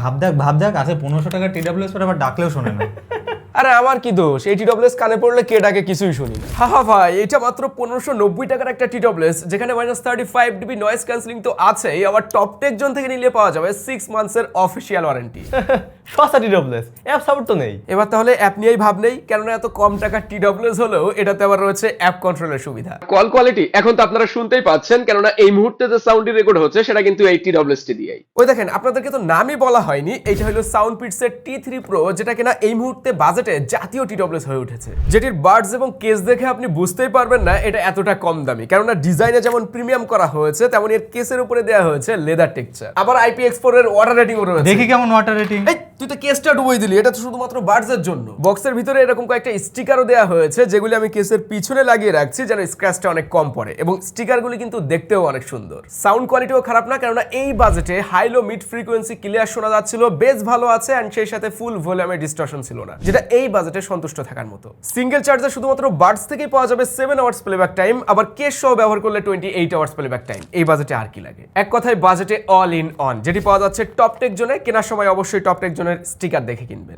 ভাব দেখ আছে 1500 টাকা টিডব্লিউএস পরে আবার ডাকলেও শোনে না। আরে আমার কি দোষ? এই টিডব্লিউএস কানে পড়লে কে ডাকে কিছুই শুনি না। হা ভাই, এটা মাত্র 1590 টাকার একটা টিডব্লিউএস, যেখানে -35 ডিবি নয়েজ ক্যান্সেলিং তো আছেই, আবার টপ টেক জোন থেকে নিলে পাওয়া যাবে 6 মান্থসের অফিসিয়াল ওয়ারেন্টি। সস্তা টিডব্লিউএস, অ্যাপ সাপোর্ট তো নেই। এবার তাহলে অ্যাপ নিয়েই ভাব নেই, কেননা এত কম টাকার টিডব্লিউএস হলেও এটাতে আবার রয়েছে অ্যাপ কন্ট্রোলের সুবিধা। কল কোয়ালিটি এখন তো আপনারা শুনতেই পাচ্ছেন, কেননা এই মুহূর্তে যে সাউন্ডটি রেকর্ড হচ্ছে সেটা কিন্তু এই টিডব্লিউএস টি দিয়েই। ওই দেখেন, আপনাদেরকে তো নামই বলা হয়নি, এইটা হলো সাউন্ডপিটসের T3 Pro, যেটা কিনা এই মুহূর্তে বাজেটে জাতীয় টিডব্লিউএস হয়ে উঠেছে, যেটির বার্ডস এবং কেস দেখে আপনি বুঝতেই পারবেন না এটা এতটা কম দামি, কেননা ডিজাইনে যেমন প্রিমিয়াম করা হয়েছে তেমন এর কেসের উপরে দেওয়া হয়েছে লেদার টেক্সচার, আবার IPX4 এর ওয়াটার রেটিংও রয়েছে। দেখি কেমন ওয়াটার রেটিং। এই তুই তো কেসটা ডুবই দিলি, এটা তো শুধুমাত্র বার্ডসের জন্য। বক্সের ভিতরে এরকম কয়েকটা স্টিকারও দেওয়া হয়েছে, যেগুলি আমি কেসের পিছনে লাগিয়ে রাখছি যেন স্ক্র্যাচটা অনেক কম পড়ে, এবং স্টিকারগুলি কিন্তু দেখতেও অনেক সুন্দর। সাউন্ড কোয়ালিটিও খারাপ না, কেননা এই বাজেটে high low mid frequency clear শোনা যাচ্ছিল, বেস ভালো আছে, এন্ড সেই সাথে ফুল ভলিউমে ডিস্টরশন ছিল না, যেটা এই বাজেটে সন্তুষ্ট থাকার মতো। সিঙ্গেল চার্জে শুধুমাত্র বার্ডস থেকেই পাওয়া যাবে 7 আওয়ার্স প্লেব্যাক টাইম, আবার কেস সহ ব্যবহার করলে 28 আওয়ার্স প্লেব্যাক টাইম। এই বাজেটে আর কি লাগে? এক কথায় বাজেটে অল ইন অন, যেটি পাওয়া যাচ্ছে টপ টেক জোনে। কেনার সময় অবশ্যই টপ টেক জোনের স্টিকার দেখে কিনবেন।